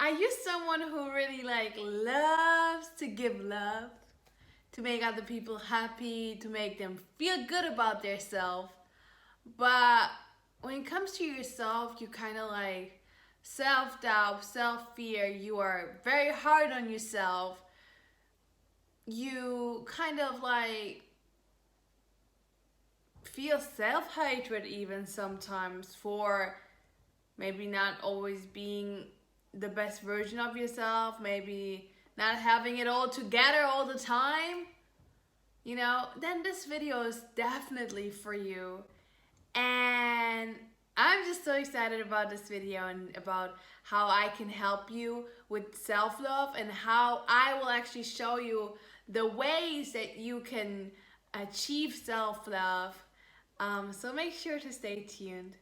Are you someone who really loves to give love, to make other people happy, to make them feel good about themselves? But when it comes to yourself, you kind of self-doubt, self-fear, you are very hard on yourself. You kind of feel self-hatred even sometimes for maybe not always being the best version of yourself, maybe not having it all together all the time, then this video is definitely for you. And I'm just so excited about this video and about how I can help you with self-love and how I will actually show you the ways that you can achieve self-love. So make sure to stay tuned.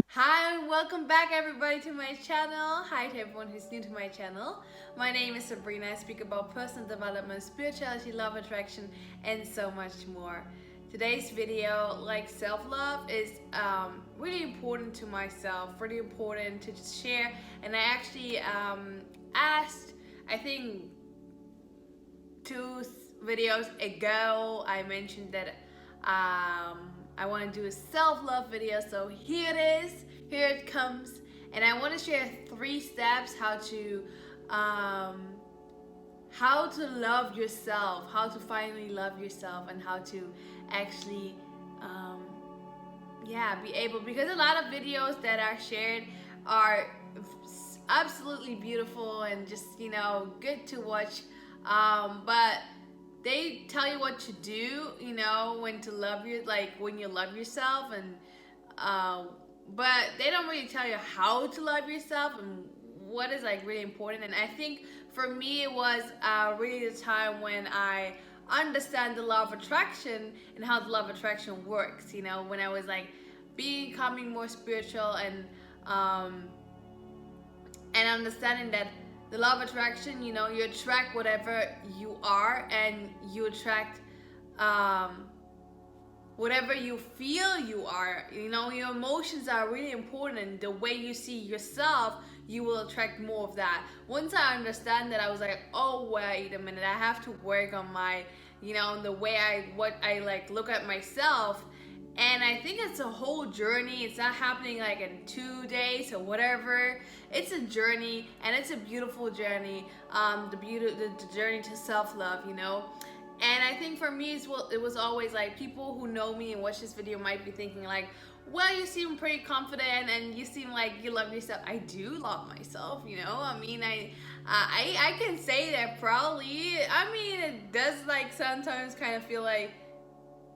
Hi, and welcome back everybody to my channel. Hi to everyone who's new to my channel. My name is Sabrina. I speak about personal development, spirituality, love, attraction, and so much more. Today's video, like self-love, is really important to myself, really important to just share. And I actually asked, I think 2 videos ago, I mentioned that I want to do a self-love video, so here it is, here it comes, and I want to share 3 steps how to love yourself, how to finally love yourself, and how to actually be able, because a lot of videos that are shared are absolutely beautiful and just good to watch, but they tell you what to do, when to love you, when you love yourself, and but they don't really tell you how to love yourself and what is really important. And I think for me it was really the time when I understand the law of attraction and how the law of attraction works, when I was becoming more spiritual and understanding that the law of attraction, you attract whatever you are, and you attract whatever you feel you are. Your emotions are really important. The way you see yourself, you will attract more of that. Once I understand that, I was like, oh, wait a minute, I have to work on my, the way I look at myself. And I think it's a whole journey. It's not happening in 2 days or whatever. It's a journey, and it's a beautiful journey. The journey to self-love, And I think for me, it was always people who know me and watch this video might be thinking well, you seem pretty confident and you seem like you love yourself. I do love myself, I mean, I can say that proudly. I mean, it does sometimes kind of feel like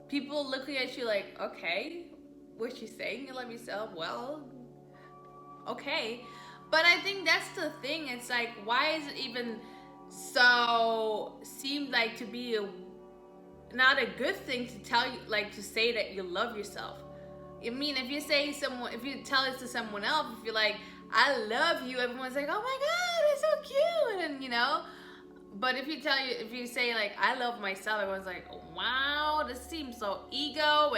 people looking at you okay, what you saying, you love yourself? Well, okay. But I think that's the thing. It's why is it even so seem to be not a good thing to tell you, to say that you love yourself? I mean, if you tell it to someone else, if you're I love you, everyone's oh my god, it's so cute, and but if you say I love myself, everyone's oh, wow, this seems so ego,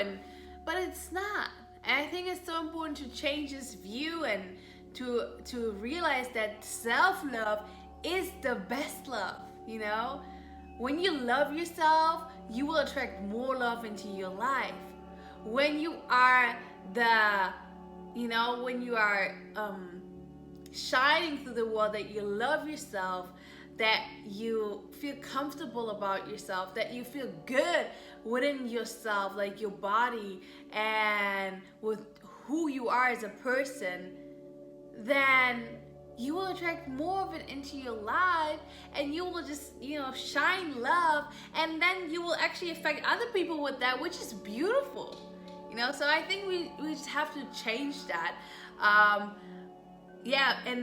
but it's not. And I think it's so important to change this view and to realize that self-love is the best love. When you love yourself, you will attract more love into your life. When you are when you are shining through the world, that you love yourself, that you feel comfortable about yourself, that you feel good within yourself, your body and with who you are as a person, then you will attract more of it into your life, and you will just shine love, and then you will actually affect other people with that, which is beautiful. So I think we just have to change that. And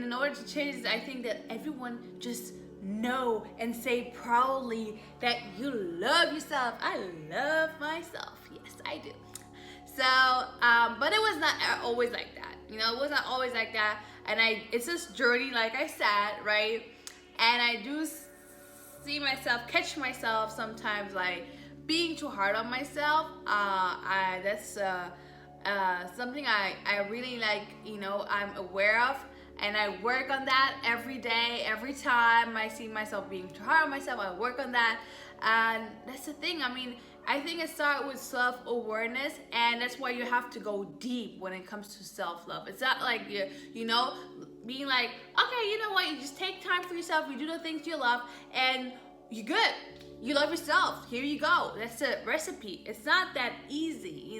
in order to change this, I think that everyone just know and say proudly that you love yourself. I love myself. Yes, I do. So, but it was not always like that. It was not always like that. And it's this journey, like I said, right? And I do catch myself sometimes being too hard on myself. That's something I really like, I'm aware of, and I work on that every day. Every time I see myself being too hard on myself, I work on that. And that's the thing. I mean, I think it starts with self-awareness, and that's why you have to go deep when it comes to self-love. It's not like being like, okay, you know what, you just take time for yourself, you do the things you love, and you're good. You love yourself. Here you go. That's a recipe. It's not that easy,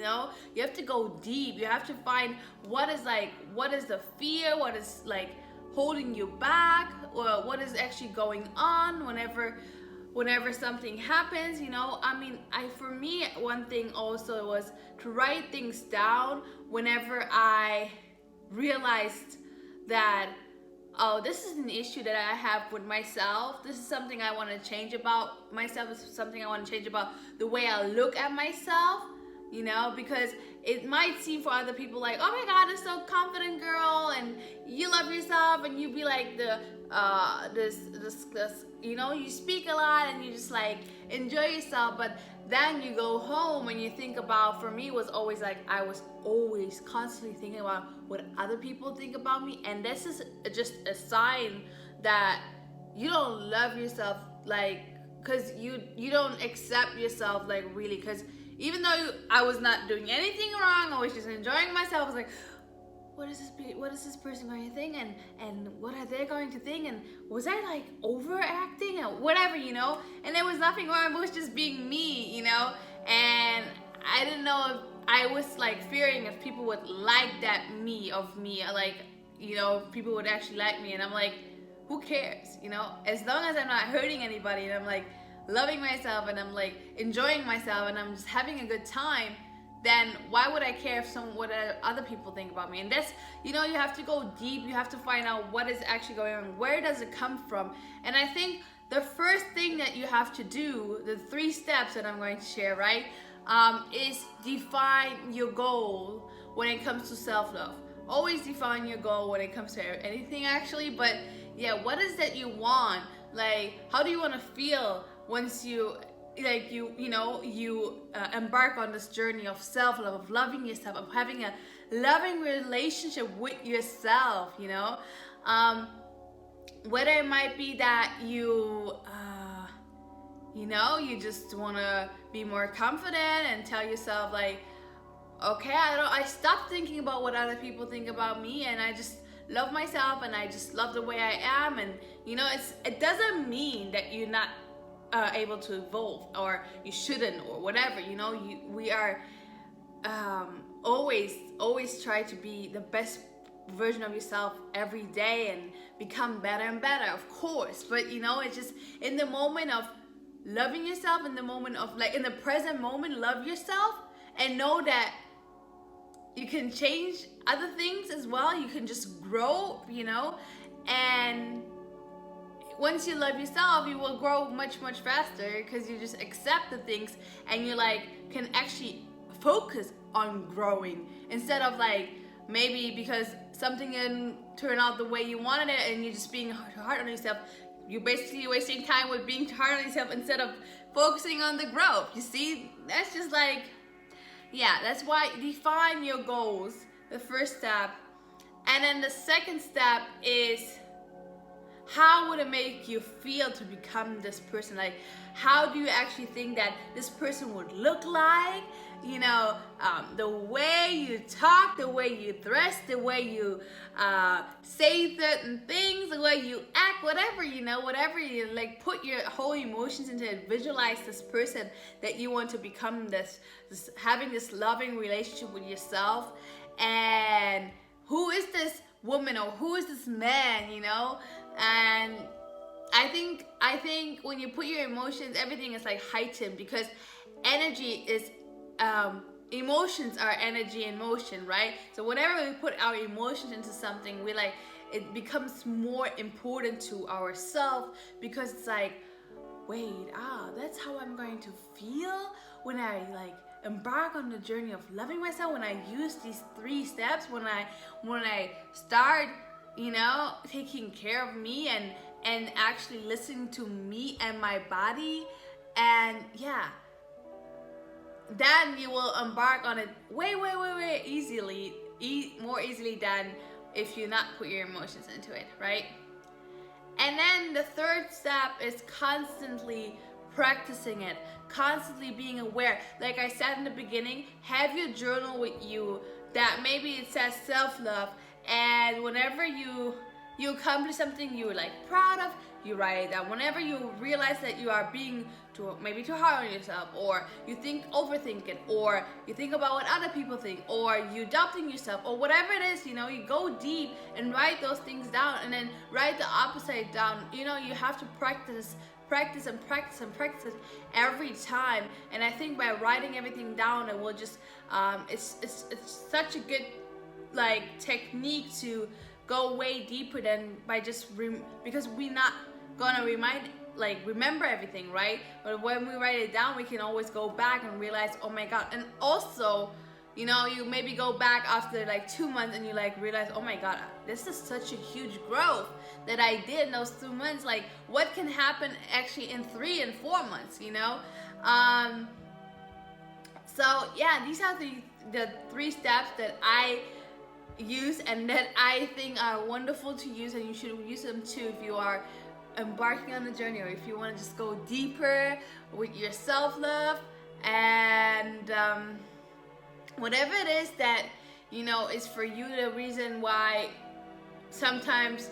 You have to go deep. You have to find what is the fear, what is like holding you back, or what is actually going on whenever something happens, I mean, for me, one thing also was to write things down whenever I realized that, oh, this is an issue that I have with myself. This is something I want to change about myself. This is something I want to change about the way I look at myself, because it might seem for other people like, oh my God, this so confident girl, and you love yourself, and you be like this, you speak a lot, and you just like enjoy yourself. But then you go home and you think about, for me, was always like, I was always constantly thinking about what other people think about me. And this is just a sign that you don't love yourself, like, because you don't accept yourself, like, really. Because even though I was not doing anything wrong, I was just enjoying myself. I was like, what is this person going to think, and what are they going to think, and was I like overacting or whatever, and there was nothing wrong. It was just being me, and I didn't know if I was like fearing if people would like that of me, like, if people would actually like me. And I'm like, who cares, as long as I'm not hurting anybody, and I'm like loving myself, and I'm like enjoying myself, and I'm just having a good time, then why would I care if what other people think about me? And that's, you have to go deep. You have to find out what is actually going on. Where does it come from? And I think the first thing that you have to do, the 3 steps that I'm going to share, right, is define your goal when it comes to self-love. Always define your goal when it comes to anything, actually. But yeah, what is that you want? Like, how do you want to feel once you embark on this journey of self-love, of loving yourself, of having a loving relationship with yourself, whether it might be that you just want to be more confident and tell yourself like, okay, I stopped thinking about what other people think about me, and I just love myself, and I just love the way I am. And it doesn't mean that you're not able to evolve, or you shouldn't, or whatever. We are always try to be the best version of yourself every day and become better and better, of course. But it's just in the moment of loving yourself, in the moment of like in the present moment, love yourself, and know that you can change other things as well. You can just grow, and once you love yourself, you will grow much faster, because you just accept the things, and you like can actually focus on growing, instead of like maybe because something didn't turn out the way you wanted it, and you're just being hard on yourself. You're basically wasting time with being hard on yourself instead of focusing on the growth. You see, that's just like, yeah, that's why define your goals, the first step. And then the second step is, how would it make you feel to become this person? Like, how do you actually think that this person would look like? The way you talk, the way you dress, the way you say certain things, the way you act, whatever you like, put your whole emotions into it. Visualize this person that you want to become, this having this loving relationship with yourself. And who is this woman, or who is this man, And I think when you put your emotions, everything is like heightened, because energy is emotions are energy in motion, right? So whenever we put our emotions into something, it becomes more important to ourselves, because it's like, wait, that's how I'm going to feel when I like embark on the journey of loving myself, when I use these 3 steps, when I start taking care of me, and actually listening to me and my body. And yeah, then you will embark on it way easily, more easily than if you not put your emotions into it, right? And then the third step is constantly practicing it, constantly being aware. Like I said in the beginning, have your journal with you that maybe it says self-love, and whenever you accomplish something you're like proud of, you write it down. Whenever you realize that you are being maybe too hard on yourself, or you overthink it, or you think about what other people think, or you doubting yourself, or whatever it is, you go deep and write those things down, and then write the opposite down. You have to practice every time. And I think by writing everything down, it will just it's such a good technique to go way deeper than by just because we're not gonna remember everything, right? But when we write it down, we can always go back and realize, oh my god. And also, you maybe go back after 2 months and you realize, oh my god, this is such a huge growth that I did in those 2 months. What can happen actually in 3 and 4 months, so yeah, these are the 3 steps that I use and that I think are wonderful to use, and you should use them too if you are embarking on a journey, or if you want to just go deeper with your self-love. And whatever it is that is for you, the reason why sometimes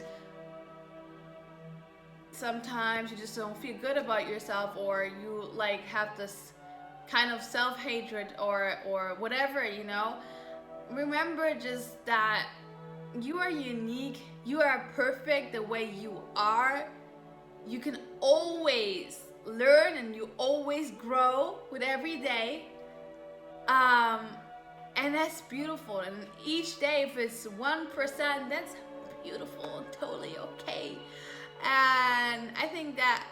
you just don't feel good about yourself, or you have this kind of self-hatred or whatever, remember just that you are unique, you are perfect the way you are. You can always learn and you always grow with every day, and that's beautiful. And each day, if it's 1%, that's beautiful and totally okay. And I think that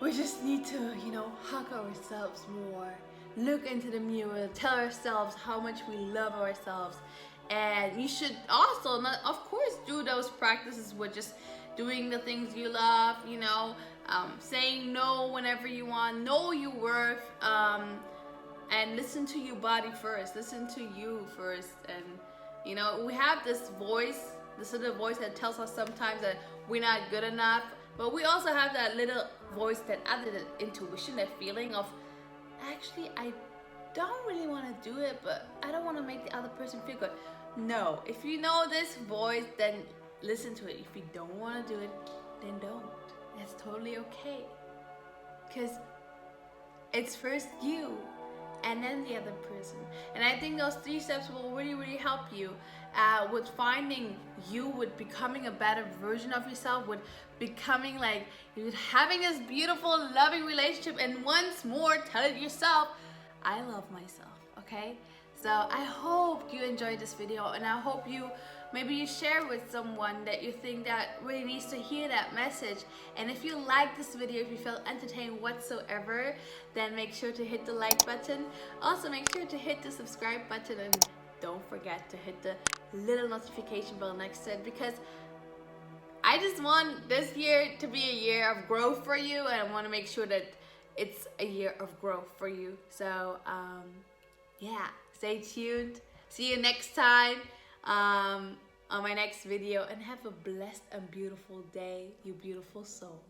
we just need to hug ourselves more, look into the mirror, tell ourselves how much we love ourselves. And you should also of course do those practices with just doing the things you love, saying no whenever you want, know your worth, and listen to your body first, listen to you first. And we have this little voice that tells us sometimes that we're not good enough, but we also have that little voice, that other intuition, that feeling of, actually I don't really want to do it, but I don't want to make the other person feel good. No, if you know this voice, then listen to it. If you don't want to do it, then don't. That's totally okay, because it's first you and then the other person. And I think those 3 steps will really help you with finding you, with becoming a better version of yourself, with becoming having this beautiful loving relationship, and once more telling yourself, I love myself. Okay, so I hope you enjoyed this video, and I hope maybe you share with someone that you think that really needs to hear that message. And if you like this video, if you felt entertained whatsoever, then make sure to hit the like button. Also make sure to hit the subscribe button, and don't forget to hit the little notification bell next to it, because I just want this year to be a year of growth for you, and I want to make sure that it's a year of growth for you. So yeah, stay tuned. See you next time on my next video, and have a blessed and beautiful day, you beautiful soul.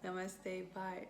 Namaste. Bye.